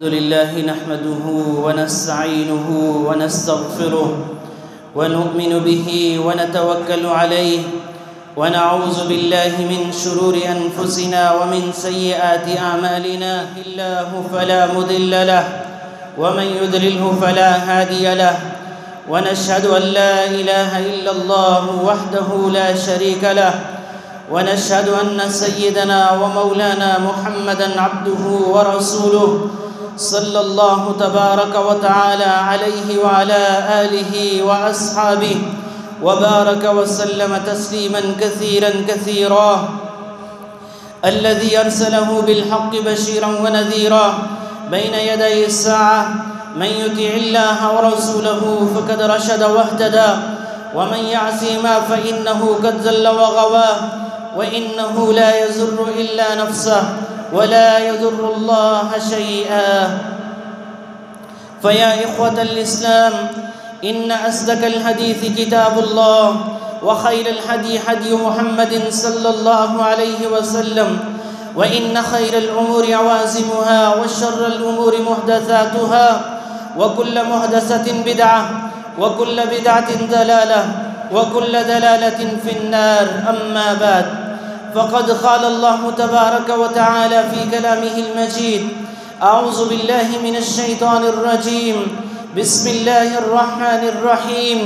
الحمد لله نحمده ونستعينه ونستغفره ونؤمن به ونتوكل عليه ونعوذ بالله من شرور أنفسنا ومن سيئات أعمالنا الله فلا مضل له ومن يضلله فلا هادي له ونشهد أن لا إله إلا الله وحده لا شريك له ونشهد أن سيدنا ومولانا محمدًا عبده ورسوله صلى الله تبارك وتعالى عليه وعلى آله وأصحابه وبارك وسلم تسليما كثيرا الذي أرسله بالحق بشيرا ونذيرا بين يدي الساعة من يطع الله ورسوله فقد رشد واهتدى ومن يعصهما فإنه قد ضل وغوى وإنه لا يضر إلا نفسه ولا يضر الله شيئا. فيا إخوة الإسلام، إن أصدق الحديث كتاب الله وخير الهدي هدي محمد صلى الله عليه وسلم وإن خير الأمور عوازمها وشر الأمور محدثاتها وكل محدثة بدعة وكل بدعة ضلالة وكل ضلالة في النار. أما بعد، فقد قال الله تبارك وتعالى في كلامه المجيد: أعوذ بالله من الشيطان الرجيم، بسم الله الرحمن الرحيم.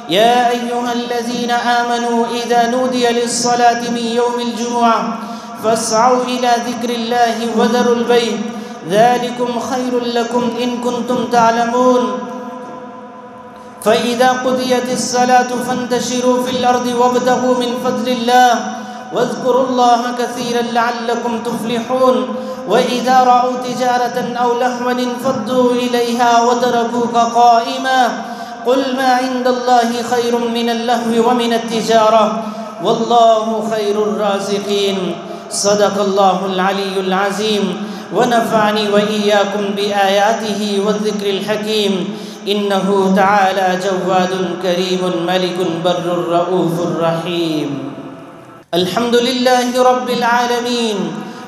يا أيها الذين آمنوا إذا نودي للصلاة من يوم الجمعة فاسعوا إلى ذكر الله وذروا البيع ذلكم خير لكم إن كنتم تعلمون. فإذا قضيت الصلاة فانتشروا في الأرض وابتغوا من فضل الله واذكروا الله كثيرا لعلكم تفلحون. وإذا رأوا تجارة أو لهوا انفضوا إليها وتركوك قائما قل ما عند الله خير من اللهو ومن التجارة والله خير الرازقين. صدق الله العلي العظيم ونفعني وإياكم بآياته والذكر الحكيم. إنه تعالى جواد كريم ملك بر رؤوف رحيم. الحمد لله رب العالمين،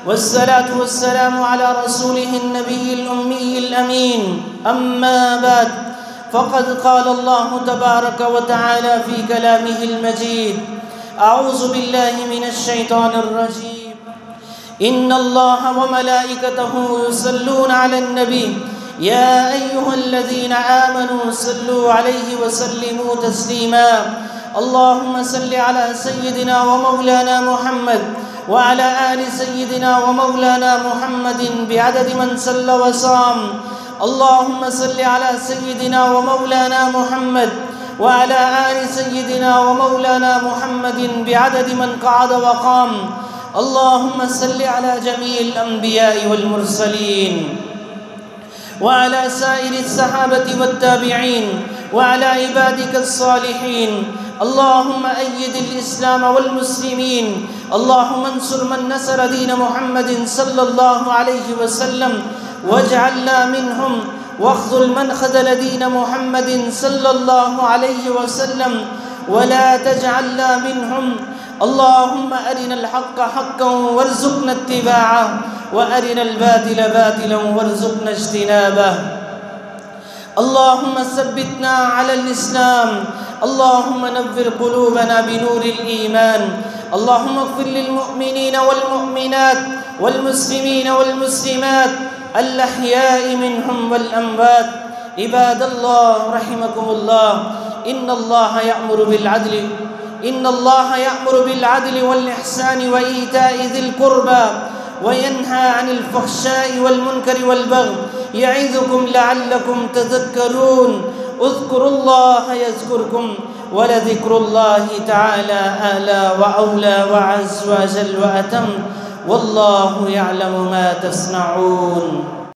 والصلاة والسلام على رسوله النبي الأمي الأمين. أما بعد، فقد قال الله تبارك وتعالى في كلامه المجيد: أعوذ بالله من الشيطان الرجيم. إن الله وملائكته يصلون على النبي يا أيها الذين آمنوا صلوا عليه وسلموا تسليما. اللهم صل على سيدنا ومولانا محمد وعلى آل سيدنا ومولانا محمد بعدد من صلى وصام. اللهم صل على سيدنا ومولانا محمد وعلى آل سيدنا ومولانا محمد بعدد من قعد وقام. اللهم صل على جميع الأنبياء والمرسلين وعلى سائر الصحابة والتابعين وعلى عبادك الصالحين. اللهم أيد الإسلام والمسلمين. اللهم انصر من نصر دين محمد صلى الله عليه وسلم واجعلنا منهم، واخذل من خذل دين محمد صلى الله عليه وسلم ولا تجعلنا منهم. اللهم أرنا الحق حقا وارزقنا اتباعه وأرنا الباطل باطلا وارزقنا اجتنابه. اللهم ثبتنا على الإسلام. اللهم نور قلوبنا بنور الإيمان. اللهم اغفر للمؤمنين والمؤمنات والمسلمين والمسلمات الأحياء منهم والأموات. عباد الله رحمكم الله، إن الله يأمر بالعدل والإحسان وإيتاء ذي القربى وينهى عن الفحشاء والمنكر والبغي يعظكم لعلكم تذكرون. اذكروا الله يذكركم ولذكر الله تعالى أعلى وأولى وعز وجل وأتم. والله يعلم ما تصنعون.